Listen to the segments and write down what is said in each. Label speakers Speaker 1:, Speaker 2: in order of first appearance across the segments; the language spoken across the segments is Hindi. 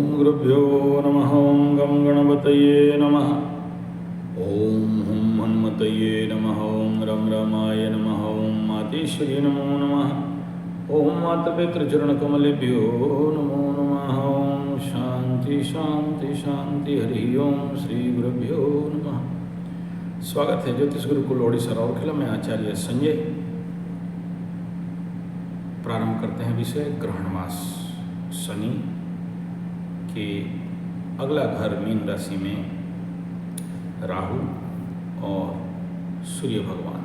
Speaker 1: गुरुभ्यो नमः। ओं गं गणपतये नमः। ओं हुं हनुमतये नमः। ओं रं रामाय नमः। ओं मातेश्वर्यै नमो नमः। ओं मातपितृचरणकमलेभ्यो नमो नमः। ओं शांति शांति शांति। हरि ओं श्री गुरुभ्यो नमः। स्वागत है ज्योतिष गुरुकुल ओडिशा राउरकेला में आचार्य संजय। प्रारंभ करते हैं विषय ग्रहण मास। शनि के अगला घर मीन राशि में राहु और सूर्य भगवान।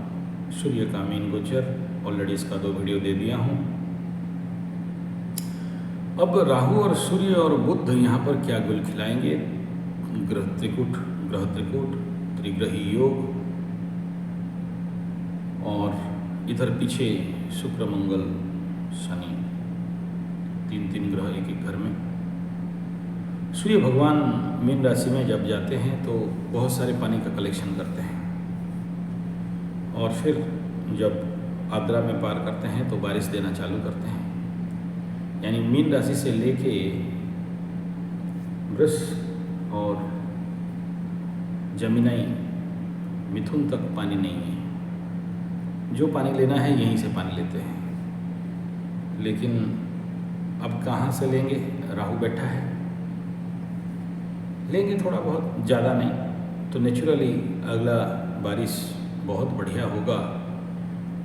Speaker 1: सूर्य का मीन गोचर ऑलरेडी इसका 2 वीडियो दे दिया हूँ। अब राहु और सूर्य और बुध यहाँ पर क्या गुल खिलाएंगे। ग्रह त्रिकूट त्रिग्रही योग, और इधर पीछे शुक्र मंगल शनि, 3 ग्रह एक घर में। सूर्य भगवान मीन राशि में जब जाते हैं तो बहुत सारे पानी का कलेक्शन करते हैं, और फिर जब आद्रा में पार करते हैं तो बारिश देना चालू करते हैं। यानी मीन राशि से लेके वृष और जमीनाई मिथुन तक पानी नहीं है। जो पानी लेना है यहीं से पानी लेते हैं, लेकिन अब कहाँ से लेंगे। राहु बैठा है, लेंगे थोड़ा बहुत, ज़्यादा नहीं, तो नेचुरली अगला बारिश बहुत बढ़िया होगा,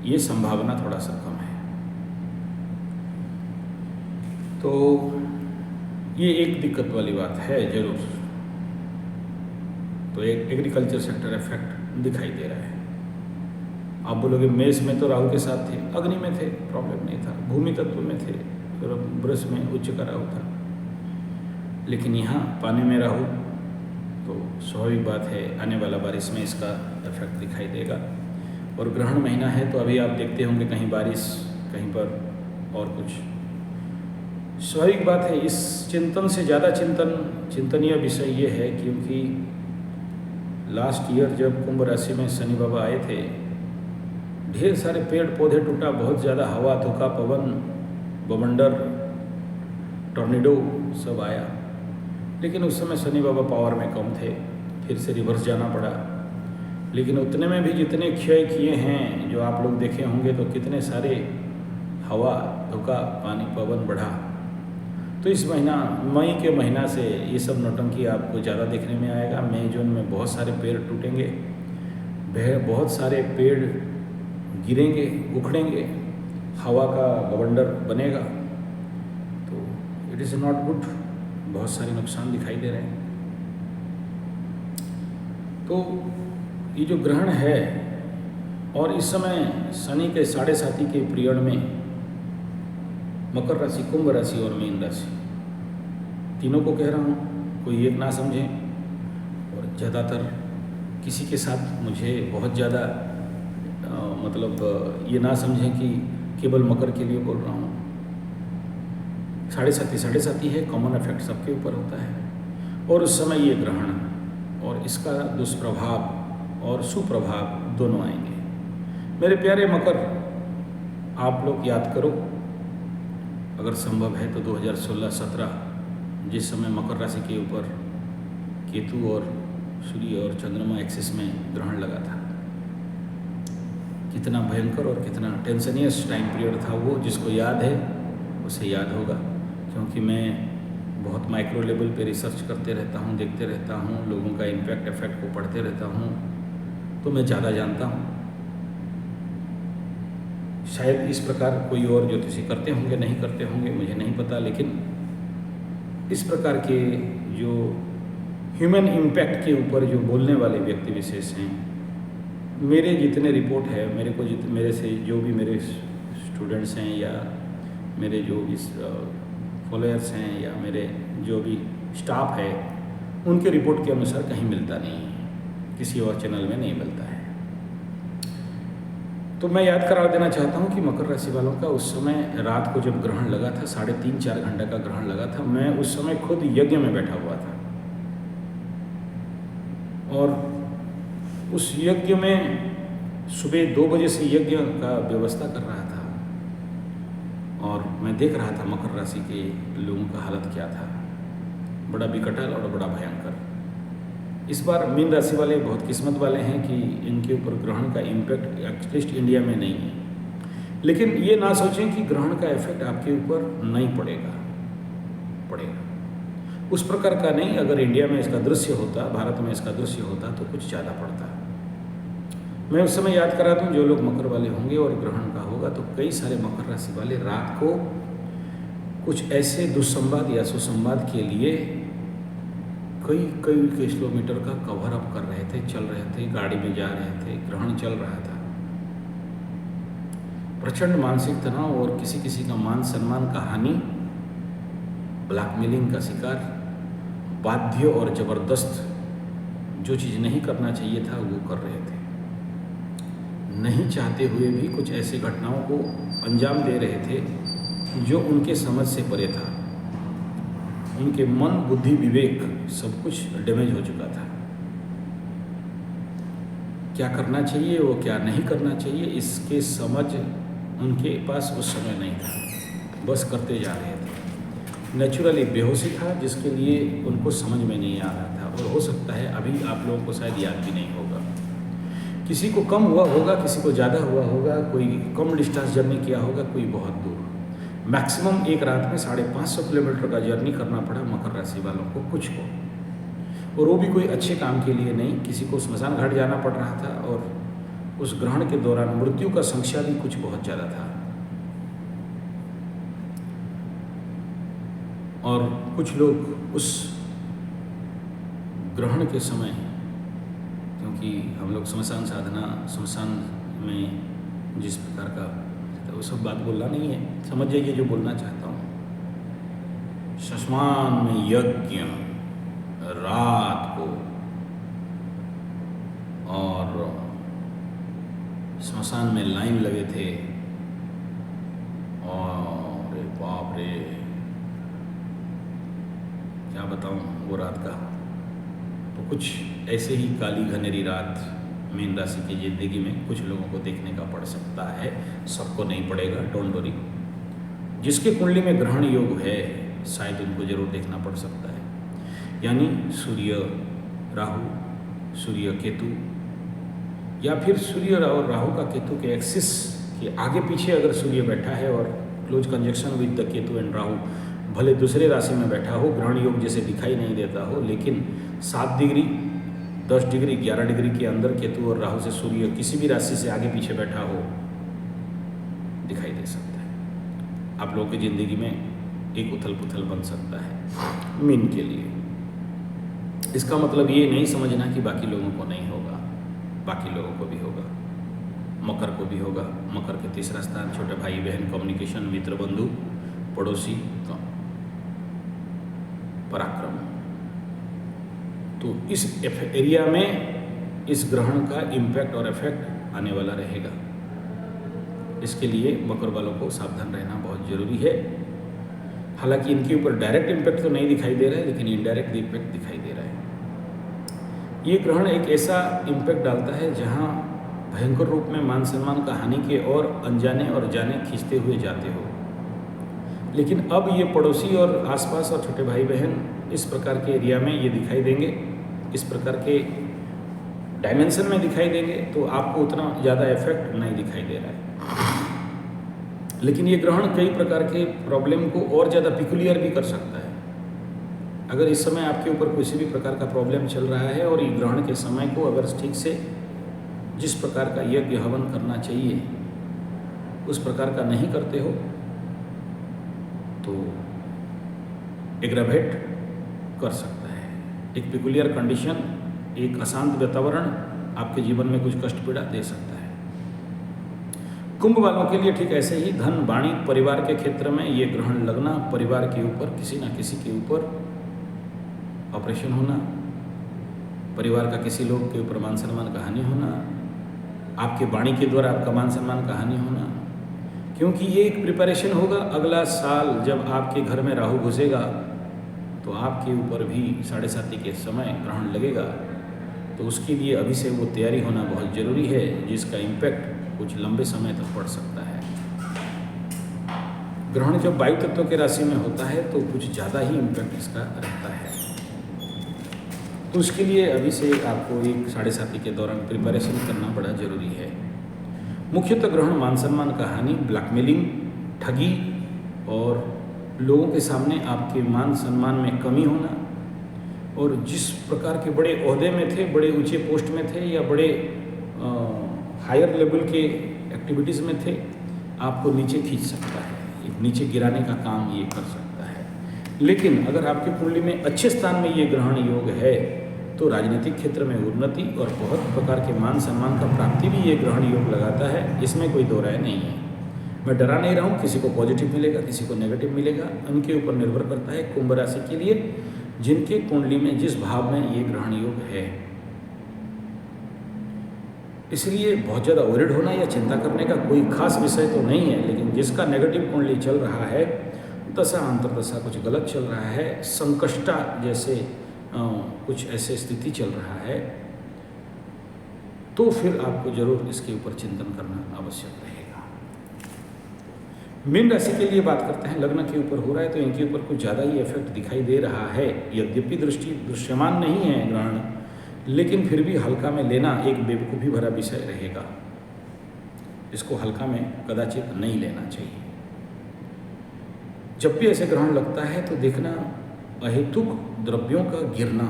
Speaker 1: ये संभावना थोड़ा सा कम है। तो ये एक दिक्कत वाली बात है जरूर। तो एक एग्रीकल्चर सेक्टर इफेक्ट दिखाई दे रहा है। आप बोलोगे मेष में तो राहु के साथ थे, अग्नि में थे, प्रॉब्लम नहीं था, भूमि तत्व में थे, फिर वृष में उच्च का राहु था, लेकिन यहाँ पानी में राहु, तो स्वाभाविक बात है आने वाला बारिश में इसका इफेक्ट दिखाई देगा। और ग्रहण महीना है तो अभी आप देखते होंगे कहीं बारिश, कहीं पर और कुछ। स्वाभाविक बात है। इस चिंतन से ज़्यादा चिंतनीय विषय ये है, क्योंकि लास्ट ईयर जब कुंभ राशि में शनि बाबा आए थे, ढेर सारे पेड़ पौधे टूटा, बहुत ज़्यादा हवा, धोखा, पवन, बवंडर, टॉर्नेडो सब आया, लेकिन उस समय शनि बाबा पावर में कम थे, फिर से रिवर्स जाना पड़ा। लेकिन उतने में भी जितने क्षय किए हैं, जो आप लोग देखे होंगे, तो कितने सारे हवा, धोखा, पानी, पवन बढ़ा। तो इस महीना, मई के महीना से ये सब नौटंकी आपको ज़्यादा देखने में आएगा। मई जून में बहुत सारे पेड़ टूटेंगे, बहुत सारे पेड़ गिरेंगे, उखड़ेंगे, हवा का बवंडर बनेगा। तो इट इज़ नॉट गुड, बहुत सारे नुकसान दिखाई दे रहे हैं। तो ये जो ग्रहण है, और इस समय शनि के 7.5 के पीरियड में मकर राशि, कुंभ राशि और मीन राशि, तीनों को कह रहा हूँ, कोई एक ना समझे। और ज़्यादातर किसी के साथ मुझे बहुत ज़्यादा मतलब ये ना समझें कि केवल मकर के लिए बोल रहा हूँ। 7.5 है, कॉमन इफेक्ट सबके ऊपर होता है। और उस समय ये ग्रहण और इसका दुष्प्रभाव और सुप्रभाव दोनों आएंगे। मेरे प्यारे मकर, आप लोग याद करो, अगर संभव है तो 2016-17, जिस समय मकर राशि के ऊपर केतु और सूर्य और चंद्रमा एक्सिस में ग्रहण लगा था, कितना भयंकर और कितना टेंशनियस टाइम पीरियड था वो। जिसको याद है उसे याद होगा, क्योंकि मैं बहुत माइक्रो लेवल पे रिसर्च करते रहता हूँ, देखते रहता हूँ, लोगों का इम्पैक्ट इफेक्ट को पढ़ते रहता हूँ, तो मैं ज़्यादा जानता हूँ। शायद इस प्रकार कोई और ज्योतिषी करते होंगे, नहीं करते होंगे, मुझे नहीं पता, लेकिन इस प्रकार के जो ह्यूमन इम्पैक्ट के ऊपर जो बोलने वाले व्यक्ति विशेष हैं, मेरे जितने रिपोर्ट है, मेरे से जो भी मेरे स्टूडेंट्स हैं, या मेरे जो भी फॉलोअर्स हैं, या मेरे जो भी स्टाफ है, उनके रिपोर्ट के अनुसार कहीं मिलता नहीं है, किसी और चैनल में नहीं मिलता है। तो मैं याद करा देना चाहता हूँ कि मकर राशि वालों का उस समय रात को जब ग्रहण लगा था, 3.5-4 घंटे का ग्रहण लगा था, मैं उस समय खुद यज्ञ में बैठा हुआ था, और उस यज्ञ में सुबह 2 बजे से यज्ञ का व्यवस्था कर रहा था, और मैं देख रहा था मकर राशि के लोगों का हालत क्या था। बड़ा विकटाल और बड़ा भयंकर। इस बार मीन राशि वाले बहुत किस्मत वाले हैं कि इनके ऊपर ग्रहण का इम्पैक्ट एटलीस्ट इंडिया में नहीं है। लेकिन ये ना सोचें कि ग्रहण का इफेक्ट आपके ऊपर नहीं पड़ेगा उस प्रकार का नहीं। अगर इंडिया में इसका दृश्य होता, भारत में इसका दृश्य होता तो कुछ ज़्यादा पड़ता। मैं उस समय याद करा दूँ, जो लोग मकर वाले होंगे और ग्रहण का होगा तो कई सारे मकर राशि वाले रात को कुछ ऐसे दुस्संवाद या सुसंवाद के लिए कई किलोमीटर का कवर अप कर रहे थे, चल रहे थे, गाड़ी में जा रहे थे, ग्रहण चल रहा था। प्रचंड मानसिक तनाव और किसी का मान सम्मान का हानि, ब्लैकमेलिंग का शिकार, बाध्य और जबरदस्त जो चीज़ नहीं करना चाहिए था वो कर रहे थे। नहीं चाहते हुए भी कुछ ऐसे घटनाओं को अंजाम दे रहे थे जो उनके समझ से परे था। उनके मन, बुद्धि, विवेक सब कुछ डैमेज हो चुका था। क्या करना चाहिए वो क्या नहीं करना चाहिए इसके समझ उनके पास उस समय नहीं था, बस करते जा रहे थे। नेचुरली बेहोशी था जिसके लिए उनको समझ में नहीं आ रहा था। और हो सकता है अभी आप लोगों को शायद याद भी नहीं होगा। किसी को कम हुआ होगा, किसी को ज़्यादा हुआ होगा, कोई कम डिस्टेंस जर्नी किया होगा, कोई बहुत दूर। मैक्सिमम एक रात में 550 किलोमीटर का जर्नी करना पड़ा मकर राशि वालों को, कुछ को, और वो भी कोई अच्छे काम के लिए नहीं। किसी को स्मशान घाट जाना पड़ रहा था और उस ग्रहण के दौरान मृत्यु का संख्या भी कुछ बहुत ज़्यादा था। और कुछ लोग उस ग्रहण के समय, क्योंकि हम लोग श्मशान साधना, श्मशान में जिस प्रकार का, तो वो सब बात बोलना नहीं है, समझ जाइए जो बोलना चाहता हूँ। श्मशान में यज्ञ रात को, और श्मशान में लाइन लगे थे, और बाप रे क्या बताऊं वो रात का। तो कुछ ऐसे ही काली घनेरी रात मीन राशि की जिंदगी में कुछ लोगों को देखने का पड़ सकता है। सबको नहीं पड़ेगा, डोंट वरी। जिसके कुंडली में ग्रहण योग है शायद उनको जरूर देखना पड़ सकता है। यानी सूर्य राहु, सूर्य केतु, या फिर सूर्य और राहु का केतु के एक्सिस के आगे पीछे अगर सूर्य बैठा है और close conjunction with the Ketu and Rahu, भले दूसरे राशि में बैठा हो, ग्रहण योग जैसे दिखाई नहीं देता हो, लेकिन 7 डिग्री, 10 डिग्री, 11 डिग्री के अंदर केतु और राहु से सूर्य किसी भी राशि से आगे पीछे बैठा हो, दिखाई दे सकता है। आप लोगों की ज़िंदगी में एक उथल पुथल बन सकता है मीन के लिए। इसका मतलब ये नहीं समझना कि बाकी लोगों को नहीं होगा, बाकी लोगों को भी होगा, मकर को भी होगा। मकर के तीसरा स्थान छोटे भाई बहन, कम्युनिकेशन, मित्र, बंधु, पड़ोसी, पराक्रम। तो इस एरिया में इस ग्रहण का इम्पैक्ट और इफेक्ट आने वाला रहेगा। इसके लिए मकर वालों को सावधान रहना बहुत ज़रूरी है। हालांकि इनके ऊपर डायरेक्ट इम्पैक्ट तो नहीं दिखाई दे रहा है, लेकिन इनडायरेक्ट इम्पैक्ट दिखाई दे रहा है। ये ग्रहण एक ऐसा इम्पैक्ट डालता है जहां भयंकर रूप में मान सम्मान का हानि के और अनजाने और जाने खींचते हुए जाते हो। लेकिन अब ये पड़ोसी और आसपास और छोटे भाई बहन इस प्रकार के एरिया में ये दिखाई देंगे, इस प्रकार के डायमेंशन में दिखाई देंगे, तो आपको उतना ज़्यादा इफेक्ट नहीं दिखाई दे रहा है। लेकिन ये ग्रहण कई प्रकार के प्रॉब्लम को और ज़्यादा पिकुलियर भी कर सकता है। अगर इस समय आपके ऊपर किसी भी प्रकार का प्रॉब्लम चल रहा है और ये ग्रहण के समय को अगर ठीक से जिस प्रकार का यज्ञ हवन करना चाहिए उस प्रकार का नहीं करते हो तो एग्रावेट कर सकता है। एक पिकुलियर कंडीशन, एक अशांत वातावरण आपके जीवन में कुछ कष्ट पीड़ा दे सकता है। कुंभ वालों के लिए ठीक ऐसे ही धन, वाणी, परिवार के क्षेत्र में ये ग्रहण लगना, परिवार के ऊपर किसी न किसी के ऊपर ऑपरेशन होना, परिवार का किसी लोग के ऊपर मान सम्मान का हानि होना, आपके वाणी के द्वारा आपका मान सम्मान का हानि होना, क्योंकि ये एक प्रिपरेशन होगा। अगला साल जब आपके घर में राहु घुसेगा तो आपके ऊपर भी 7.5 के समय ग्रहण लगेगा। तो उसके लिए अभी से वो तैयारी होना बहुत ज़रूरी है, जिसका इम्पैक्ट कुछ लंबे समय तक पड़ सकता है। ग्रहण जब वायु तत्व के राशि में होता है तो कुछ ज़्यादा ही इम्पैक्ट इसका रहता है। तो उसके लिए अभी से आपको एक 7.5 के दौरान प्रिपरेशन करना बड़ा ज़रूरी है। मुख्यतः ग्रहण मान सम्मान का हानि, ब्लैकमेलिंग, ठगी और लोगों के सामने आपके मान सम्मान में कमी होना, और जिस प्रकार के बड़े ओहदे में थे, बड़े ऊंचे पोस्ट में थे या बड़े हायर लेवल के एक्टिविटीज़ में थे, आपको नीचे खींच सकता है, एक नीचे गिराने का काम ये कर सकता है। लेकिन अगर आपकी कुंडली में अच्छे स्थान में ये ग्रहण योग है तो राजनीतिक क्षेत्र में उन्नति और बहुत प्रकार के मान सम्मान का प्राप्ति भी ये ग्रहण योग लगाता है, इसमें कोई दो राय नहीं है। मैं डरा नहीं रहा हूँ, किसी को पॉजिटिव मिलेगा, किसी को नेगेटिव मिलेगा, उनके ऊपर निर्भर करता है। कुंभ राशि के लिए जिनके कुंडली में जिस भाव में ये ग्रहण योग है, इसलिए बहुत ज़्यादा वरिड होना या चिंता करने का कोई खास विषय तो नहीं है। लेकिन जिसका नेगेटिव कुंडली चल रहा है, दशा अंतर्दशा कुछ गलत चल रहा है, संकष्टा जैसे कुछ ऐसे स्थिति चल रहा है, तो फिर आपको जरूर इसके ऊपर चिंतन करना आवश्यक रहेगा। मीन राशि के लिए बात करते हैं, लग्न के ऊपर हो रहा है तो इनके ऊपर कुछ ज़्यादा ही इफेक्ट दिखाई दे रहा है। यद्यपि दृश्यमान नहीं है ग्रहण, लेकिन फिर भी हल्का में लेना एक बेवकूफ़ी भरा विषय रहेगा। इसको हल्का में कदाचित नहीं लेना चाहिए। जब भी ऐसे ग्रहण लगता है तो देखना अहेतुक द्रव्यों का गिरना,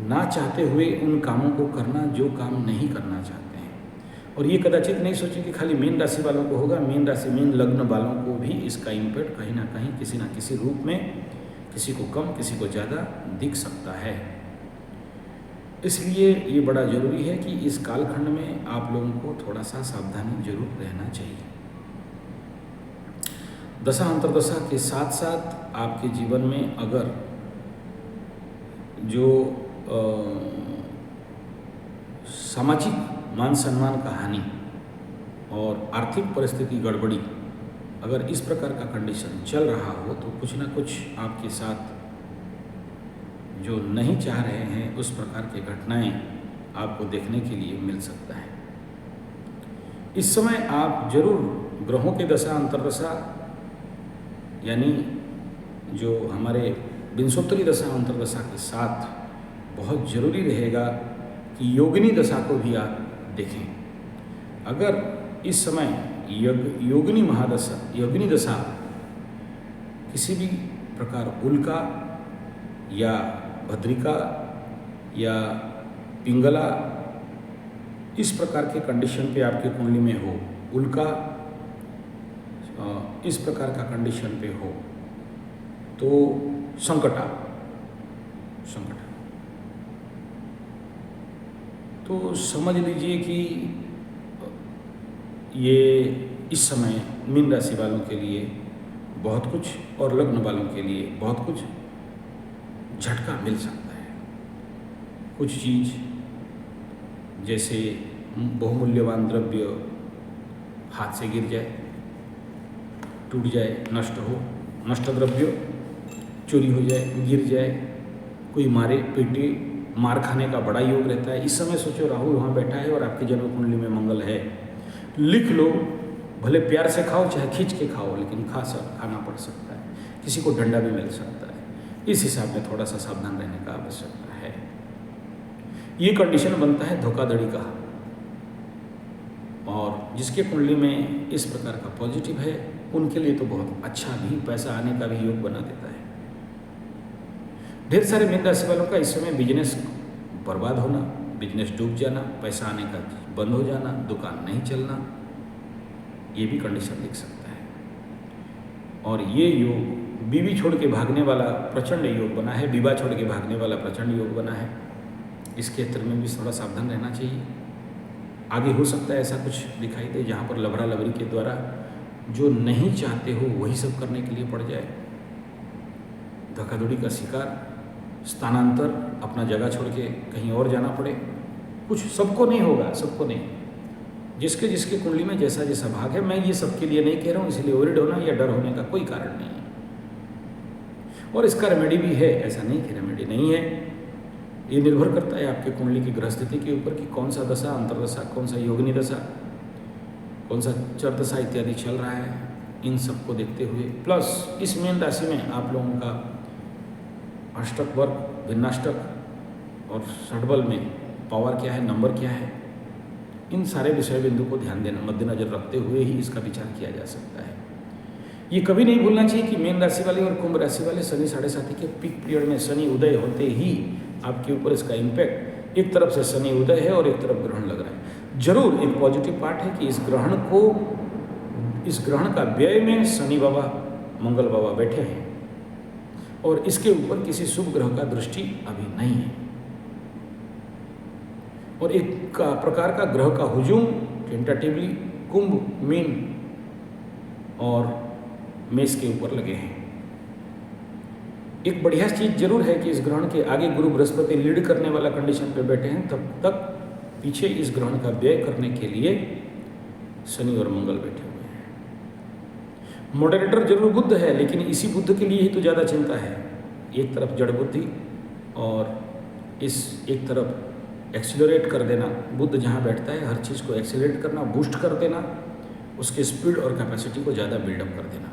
Speaker 1: ना चाहते हुए उन कामों को करना जो काम नहीं करना चाहते हैं। और ये कदाचित नहीं सोचें कि खाली मीन राशि वालों को होगा, मीन राशि मीन लग्न वालों को भी इसका इम्पैक्ट कहीं ना कहीं किसी ना किसी रूप में, किसी को कम किसी को ज़्यादा दिख सकता है। इसलिए ये बड़ा ज़रूरी है कि इस कालखंड में आप लोगों को थोड़ा सा सावधानी जरूर रहना चाहिए। दशा अंतर्दशा के साथ साथ आपके जीवन में अगर जो सामाजिक मान सम्मान का हानि और आर्थिक परिस्थिति गड़बड़ी, अगर इस प्रकार का कंडीशन चल रहा हो तो कुछ ना कुछ आपके साथ जो नहीं चाह रहे हैं उस प्रकार की घटनाएं आपको देखने के लिए मिल सकता है। इस समय आप जरूर ग्रहों के दशा अंतर्दशा, यानी जो हमारे विंशोत्तरी दशा अंतर्दशा के साथ बहुत ज़रूरी रहेगा कि योगिनी दशा को भी आप देखें। अगर इस समय योगिनी दशा किसी भी प्रकार उल्का या भद्रिका या पिंगला इस प्रकार के कंडीशन पे आपके कुंडली में हो, उल्का इस प्रकार का कंडीशन पे हो तो संकटा तो समझ लीजिए कि ये इस समय मीन राशि वालों के लिए बहुत कुछ और लग्न वालों के लिए बहुत कुछ झटका मिल सकता है। कुछ चीज़ जैसे बहुमूल्यवान द्रव्य हाथ से गिर जाए, टूट जाए, नष्ट द्रव्य चोरी हो जाए, गिर जाए, कोई मारे पीटे, मार खाने का बड़ा योग रहता है। इस समय सोचो राहु वहाँ बैठा है और आपकी जन्म कुंडली में मंगल है, लिख लो, भले प्यार से खाओ चाहे खींच के खाओ, लेकिन खाना पड़ सकता है, किसी को डंडा भी मिल सकता है। इस हिसाब में थोड़ा सा सावधान रहने का आवश्यकता है। ये कंडीशन बनता है धोखाधड़ी का, और जिसके कुंडली में इस प्रकार का पॉजिटिव है उनके लिए तो बहुत अच्छा भी पैसा आने का भी योग बना देता है। ढेर सारे मीन राशि वालों का इस समय बिजनेस बर्बाद होना, बिजनेस डूब जाना, पैसा आने का बंद हो जाना, दुकान नहीं चलना, ये भी कंडीशन दिख सकता है। और ये योग बीवी छोड़ के भागने वाला प्रचंड योग बना है, विवाह छोड़ के भागने वाला प्रचंड योग बना है। इस क्षेत्र में भी थोड़ा सावधान रहना चाहिए। आगे हो सकता है ऐसा कुछ दिखाई दे जहाँ पर लबड़ा लबड़ी के द्वारा जो नहीं चाहते हो वही सब करने के लिए पड़ जाए, धोखाधड़ी का शिकार, स्थानांतर, अपना जगह छोड़ के कहीं और जाना पड़े। कुछ सबको नहीं होगा, सबको नहीं, जिसके जिसके कुंडली में जैसा जैसा भाग है। मैं ये सबके लिए नहीं कह रहा हूँ, इसलिए वरिड होना या डर होने का कोई कारण नहीं है। और इसका रेमेडी भी है, ऐसा नहीं कि रेमेडी नहीं है। ये निर्भर करता है आपके कुंडली की ग्रह स्थिति के ऊपर कि कौन सा दशा, अंतर्दशा, कौन सा योगिनी दशा, कौन सा चर दशा इत्यादि चल रहा है। इन सबको देखते हुए प्लस इस मीन राशि में आप लोगों का अष्टक वर्ग, भिन्नाष्टक और षडबल में पावर क्या है, नंबर क्या है, इन सारे विषय बिंदु को ध्यान देना मद्देनजर रखते हुए ही इसका विचार किया जा सकता है। ये कभी नहीं भूलना चाहिए कि मीन राशि वाले और कुंभ राशि वाले शनि 7.5 के पीक पीरियड में शनि उदय होते ही आपके ऊपर इसका इम्पैक्ट, एक तरफ से शनि उदय है और एक तरफ ग्रहण लग रहा है। जरूर एक पॉजिटिव पार्ट है कि इस ग्रहण का व्यय में शनि बाबा, मंगल बाबा बैठे हैं और इसके ऊपर किसी शुभ ग्रह का दृष्टि अभी नहीं है और एक प्रकार का ग्रह का हुजूम टेंटेटिवली कुंभ, मीन और मेष के ऊपर लगे हैं। एक बढ़िया चीज जरूर है कि इस ग्रहण के आगे गुरु बृहस्पति लीड करने वाला कंडीशन पे बैठे हैं, तब तक पीछे इस ग्रहण का व्यय करने के लिए शनि और मंगल बैठे हुए हैं। मॉडरेटर जरूर बुध है, लेकिन इसी बुध के लिए ही तो ज़्यादा चिंता है। एक तरफ जड़ बुद्धि और इस एक तरफ एक्सीलरेट कर देना, बुध जहाँ बैठता है हर चीज़ को एक्सीलरेट करना, बूस्ट कर देना, उसके स्पीड और कैपेसिटी को ज़्यादा बिल्डअप कर देना,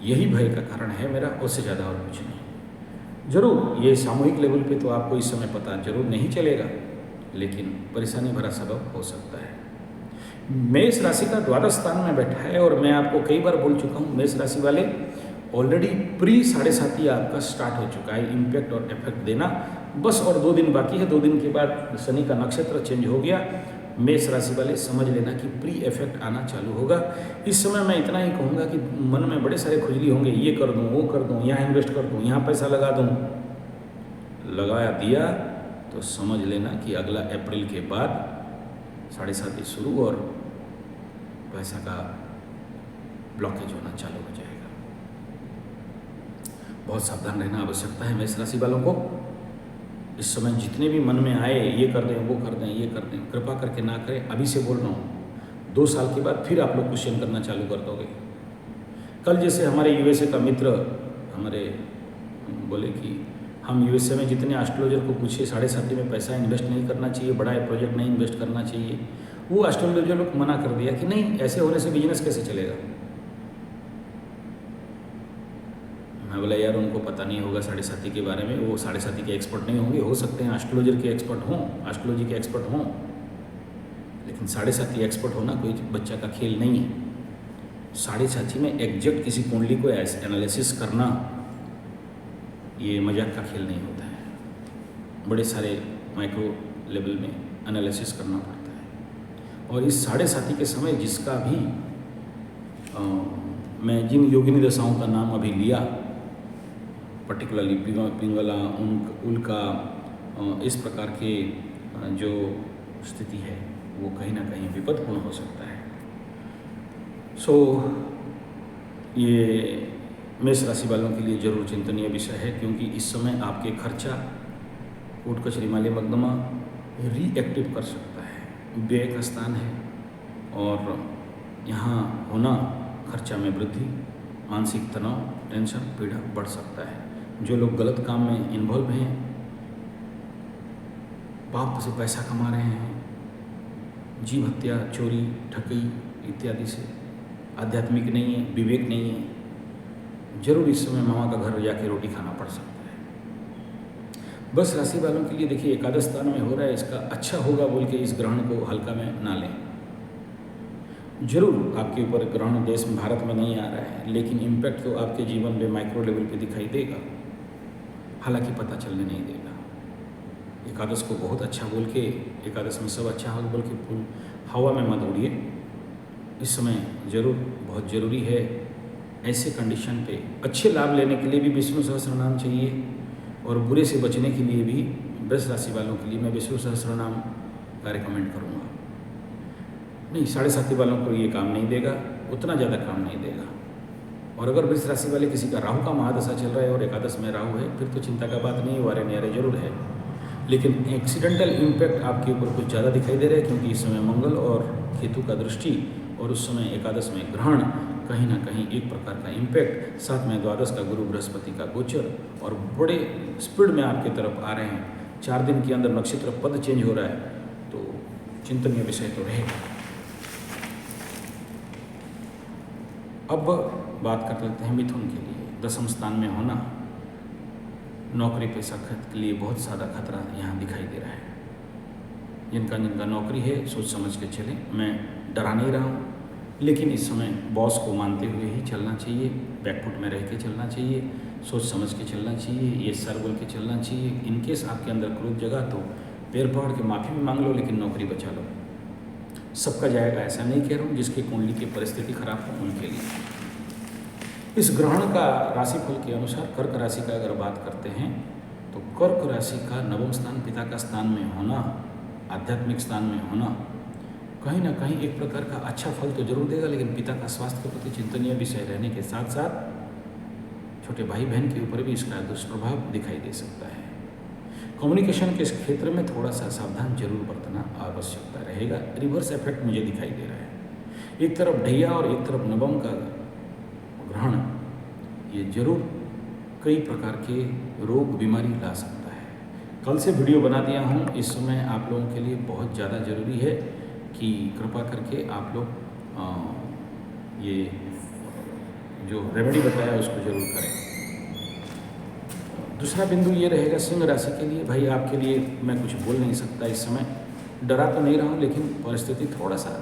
Speaker 1: यही भय का कारण है मेरा, उससे ज़्यादा और कुछ नहीं। जरूर ये सामूहिक लेवल पे तो आपको इस समय पता जरूर नहीं चलेगा, लेकिन परेशानी भरा सबब हो सकता है। मेष राशि का द्वादश स्थान में बैठा है और मैं आपको कई बार बोल चुका हूँ, मेष राशि वाले ऑलरेडी प्री 7.5 आपका स्टार्ट हो चुका है इम्पैक्ट और इफेक्ट देना, बस और 2 दिन बाकी है। 2 दिन के बाद शनि का नक्षत्र चेंज हो गया। मेष राशि वाले समझ लेना कि प्री इफेक्ट आना चालू होगा। इस समय मैं इतना ही कहूँगा कि मन में बड़े सारे खुजली होंगे, ये कर दूँ, वो कर दूँ, यहाँ इन्वेस्ट कर दूँ, यहाँ पैसा लगा दूँ। लगाया दिया तो समझ लेना कि अगला अप्रैल के बाद 7.5 शुरू और पैसा का ब्लॉकेज होना चालू हो जाएगा। बहुत सावधान रहना आवश्यकता है मेष राशि वालों को। इस समय जितने भी मन में आए, ये कर दें, वो कर दें, ये कर दें, कृपा करके ना करें। अभी से बोल रहा हूँ, 2 साल के बाद फिर आप लोग क्वेश्चन करना चालू कर दोगे। कल जैसे हमारे यूएसए का मित्र हमारे बोले कि हम यूएसए में जितने एस्ट्रोलॉजर को पूछे 7.5 में पैसा इन्वेस्ट नहीं करना चाहिए, बड़ा प्रोजेक्ट नहीं इन्वेस्ट करना चाहिए, वो एस्ट्रोलॉजर लोग मना कर दिया कि नहीं, ऐसे होने से बिजनेस कैसे चलेगा। मैं बोला यार उनको पता नहीं होगा 7.5 के बारे में, वो 7.5 के एक्सपर्ट नहीं होंगे, हो सकते हैं एस्ट्रोलॉजर के एक्सपर्ट हों, एस्ट्रोलॉजी के एक्सपर्ट हों, लेकिन 7.5 एक्सपर्ट होना कोई बच्चा का खेल नहीं है। 7.5 में एग्जैक्ट किसी कुंडली को एनालिसिस करना ये मजाक का खेल नहीं होता है। बड़े सारे माइक्रो लेवल में एनालिसिस करना पड़ता है। और इस 7.5 के समय जिसका भी मैं जिन योगिनी दशाओं का नाम अभी लिया, पर्टिकुलरली पिंगला, उल्का, इस प्रकार के जो स्थिति है वो कहीं ना कहीं विपदपूर्ण हो सकता है। सो ये मेष राशि वालों के लिए जरूर चिंतनीय विषय है, क्योंकि इस समय आपके खर्चा, कोर्ट कचहरी माली मुकदमा रीएक्टिव कर सकता है। व्यय का स्थान है और यहाँ होना खर्चा में वृद्धि, मानसिक तनाव, टेंशन, पीड़ा बढ़ सकता है। जो लोग गलत काम में इन्वॉल्व हैं, पाप से पैसा कमा रहे हैं, जीव हत्या, चोरी, ठगी इत्यादि से आध्यात्मिक नहीं है, विवेक नहीं है, जरूर इस समय मामा का घर जाके रोटी खाना पड़ सकता है। बस राशि वालों के लिए देखिए एकादश स्थान में हो रहा है, इसका अच्छा होगा बोल के इस ग्रहण को हल्का में ना लें। जरूर आपके ऊपर ग्रहण देश में, भारत में नहीं आ रहा है, लेकिन इम्पैक्ट तो आपके जीवन में माइक्रो लेवल पे दिखाई देगा, हालांकि पता चलने नहीं देगा। एकादश को बहुत अच्छा बोल के, एकादश में सब अच्छा हो बोल के फूल हवा में मत उड़िए। इस समय जरूर बहुत ज़रूरी है ऐसे कंडीशन पे अच्छे लाभ लेने के लिए भी विष्णु सहस्त्रनाम चाहिए, और बुरे से बचने के लिए भी वृष राशि वालों के लिए मैं विष्णु सहस्त्रनाम का रिकमेंड करूँगा। नहीं, 7.5 वालों को ये काम नहीं देगा, उतना ज़्यादा काम नहीं देगा। और अगर वृष राशि वाले किसी का राहु का महादशा चल रहा है और एकादश में राहु है, फिर तो चिंता का बात नहीं, वारे न्यारे जरूर है, लेकिन एक्सीडेंटल इम्पैक्ट आपके ऊपर कुछ ज़्यादा दिखाई दे रहा है, क्योंकि इस समय मंगल और केतु का दृष्टि और उस समय एकादश में ग्रहण, कहीं ना कहीं एक प्रकार का इम्पैक्ट, साथ में द्वादश का गुरु बृहस्पति का गोचर, और बड़े स्पीड में आपके तरफ आ रहे हैं। 4 दिन के अंदर नक्षत्र पद चेंज हो रहा है, तो चिंतनीय विषय तो रहेगा। अब बात कर लेते हैं मिथुन के लिए। दसम स्थान में होना नौकरी पेशा के लिए बहुत ज़्यादा खतरा यहाँ दिखाई दे रहा है। जिनका नौकरी है सोच समझ के चलें। मैं डरा नहीं रहा हूँ, लेकिन इस समय बॉस को मानते हुए ही चलना चाहिए, बैकफुट में रह के चलना चाहिए, सोच समझ के चलना चाहिए, ये सर बोल के चलना चाहिए। इनकेस आपके अंदर क्रोध जगा तो पैर पकड़ के माफ़ी भी मांग लो, लेकिन नौकरी बचा लो। सबका जाएगा ऐसा नहीं कह रहा हूँ, जिसकी कुंडली की परिस्थिति खराब हो उनके लिए। इस ग्रहण का राशिफल के अनुसार कर्क राशि का अगर बात करते हैं तो कर्क राशि का नवम स्थान पिता का स्थान में होना, आध्यात्मिक स्थान में होना कहीं ना कहीं एक प्रकार का अच्छा फल तो जरूर देगा, लेकिन पिता का स्वास्थ्य के प्रति चिंतनीय विषय रहने के साथ साथ छोटे भाई बहन के ऊपर भी इसका दुष्प्रभाव दिखाई दे सकता है। कम्युनिकेशन के इस क्षेत्र में थोड़ा सा सावधान जरूर बरतना आवश्यकता रहेगा। रिवर्स इफेक्ट मुझे दिखाई दे रहा है, एक तरफ ढैया और एक तरफ नवम का ग्रहण, ये जरूर कई प्रकार के रोग बीमारी ला सकता है। कल से वीडियो बना दिया हूँ, इस समय आप लोगों के लिए बहुत ज़्यादा ज़रूरी है कि कृपा करके आप लोग ये जो रेमेडी बताया उसको जरूर करें। दूसरा बिंदु ये रहेगा सिंह राशि के लिए। भाई आपके लिए मैं कुछ बोल नहीं सकता इस समय, डरा तो नहीं रहा हूँ, लेकिन परिस्थिति थोड़ा सा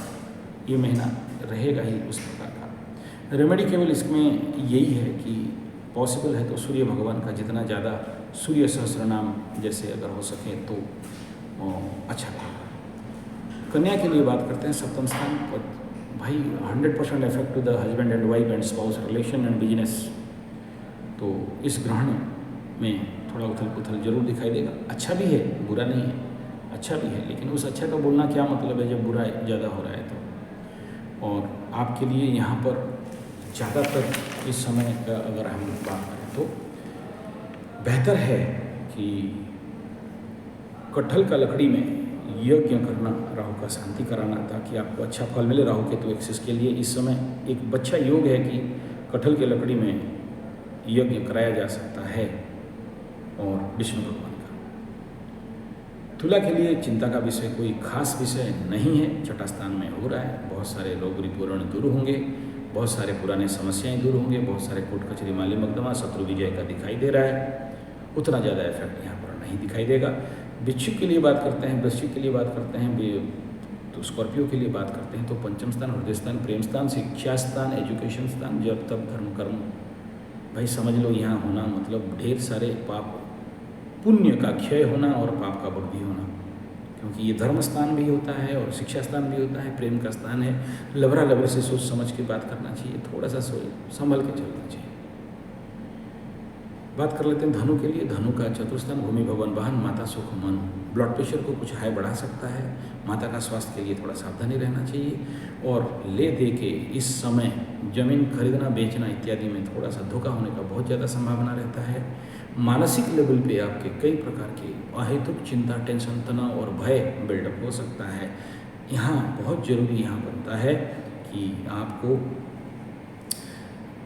Speaker 1: ये महीना रहेगा ही उस प्रकार का। रेमेडी केवल इसमें यही है कि पॉसिबल है तो सूर्य भगवान का जितना ज़्यादा सूर्य सहस्त्र नाम जैसे अगर हो सके तो अच्छा रहेगा। कन्या के लिए बात करते हैं सप्तम स्थान पर। भाई 100% effect to the husband and wife and spouse relation and business. तो इस ग्रहण में थोड़ा उथल पुथल जरूर दिखाई देगा। अच्छा भी है, बुरा नहीं है, अच्छा भी है, लेकिन उस अच्छा का बोलना क्या मतलब है जब बुरा ज़्यादा हो रहा है तो। और आपके लिए यहाँ पर ज़्यादातर इस समय का अगर हम बात करें तो बेहतर है कि कटहल का लकड़ी में यज्ञ करना, राहु का शांति कराना, ताकि आपको अच्छा फल मिले। राहु केतु एक्सिस के लिए इस समय एक अच्छा योग है कि कटहल के लकड़ी में यज्ञ कराया जा सकता है और विष्णु भगवान का। तुला के लिए चिंता का विषय कोई खास विषय नहीं है, छठा स्थान में हो रहा है। बहुत सारे रोग रिपूर्ण दूर होंगे, बहुत सारे पुराने समस्याएं दूर होंगे, बहुत सारे कोर्ट कचहरी माली मुकदमा शत्रु विजय का दिखाई दे रहा है। उतना ज़्यादा इफेक्ट यहाँ पर नहीं दिखाई देगा। वृश्चिक के लिए बात करते हैं, वृश्चिक के लिए बात करते हैं तो स्कॉर्पियो के लिए बात करते हैं तो पंचम स्थान, हृदय स्थान, प्रेम स्थान, शिक्षा स्थान, एजुकेशन स्थान, जब तब धर्म कर्म, भाई समझ लो यहाँ होना मतलब ढेर सारे पाप पुण्य का क्षय होना और पाप का वृद्धि होना, क्योंकि ये धर्म स्थान भी होता है और शिक्षा स्थान भी होता है, प्रेम का स्थान है। लबरा लबरे से सोच समझ के बात करना चाहिए, थोड़ा सा संभल के चलना चाहिए। बात कर लेते हैं धनु के लिए। धनु का चतुर्थस्थान, भूमि भवन वाहन, माता सुख मन। ब्लड प्रेशर को कुछ हाई बढ़ा सकता है, माता का स्वास्थ्य के लिए थोड़ा सावधानी रहना चाहिए। और ले दे के इस समय जमीन खरीदना बेचना इत्यादि में थोड़ा सा धोखा होने का बहुत ज़्यादा संभावना रहता है। मानसिक लेवल पे आपके कई प्रकार के अहेतुक चिंता, टेंशन, तनाव और भय बिल्डअप हो सकता है। यहाँ बहुत जरूरी यहाँ बनता है कि आपको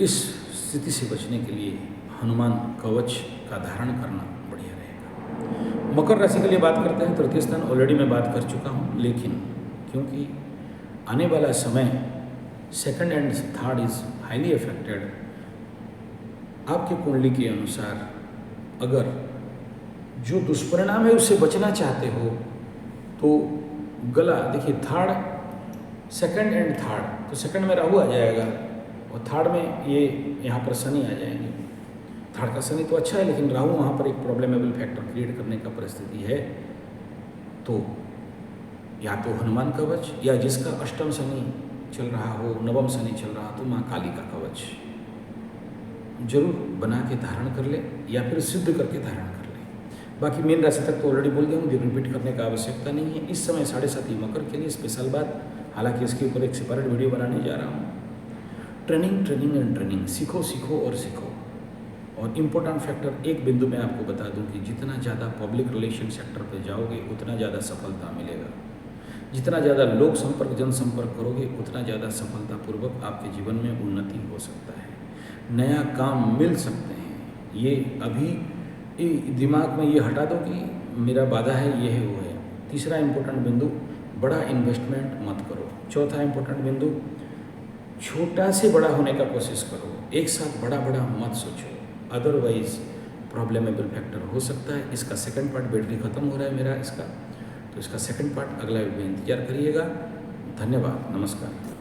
Speaker 1: इस स्थिति से बचने के लिए हनुमान कवच का धारण करना बढ़िया रहेगा। मकर राशि के लिए बात करते हैं, तृतीय स्थान ऑलरेडी मैं बात कर चुका हूँ, लेकिन क्योंकि आने वाला समय second and third is highly affected. आपके कुंडली के अनुसार अगर जो दुष्परिणाम है उससे बचना चाहते हो तो गला देखिए, थर्ड सेकंड एंड थर्ड, तो सेकंड में राहु आ जाएगा और थर्ड में ये यहाँ पर शनि आ जाएंगे। थर्ड का शनि तो अच्छा है, लेकिन राहु वहाँ पर एक प्रॉब्लमेबल फैक्टर क्रिएट करने का परिस्थिति है। तो या तो हनुमान कवच, या जिसका अष्टम शनि चल रहा हो, नवम शनि चल रहा तो माँ काली का कवच जरूर बना के धारण कर ले, या फिर सिद्ध करके धारण कर ले। बाकी मीन राशि तक तो ऑलरेडी बोल गया हूँ, रिपीट करने का आवश्यकता नहीं है। इस समय 7.5 मकर के लिए स्पेशल बात, हालांकि इसके ऊपर एक सेपरेट वीडियो बनाने जा रहा हूँ। ट्रेनिंग एंड ट्रेनिंग, सीखो और सीखो। और इम्पोर्टेंट फैक्टर एक बिंदु में आपको बता दूं कि जितना ज़्यादा पब्लिक रिलेशन सेक्टर पे जाओगे उतना ज़्यादा सफलता मिलेगा। जितना ज़्यादा लोक संपर्क जनसंपर्क करोगे उतना ज़्यादा सफलतापूर्वक आपके जीवन में उन्नति हो सकता है, नया काम मिल सकते हैं। ये अभी दिमाग में ये हटा दो कि मेरा बाधा है, ये है, वो है। तीसरा इम्पोर्टेंट बिंदु, बड़ा इन्वेस्टमेंट मत करो। चौथा इम्पोर्टेंट बिंदु, छोटा से बड़ा होने का कोशिश करो, एक साथ बड़ा बड़ा मत सोचो, अदरवाइज प्रॉब्लमेबल फैक्टर हो सकता है। इसका सेकंड पार्ट, बैटरी ख़त्म हो रहा है मेरा इसका, तो इसका सेकंड पार्ट अगला वीडियो में इंतजार करिएगा। धन्यवाद, नमस्कार।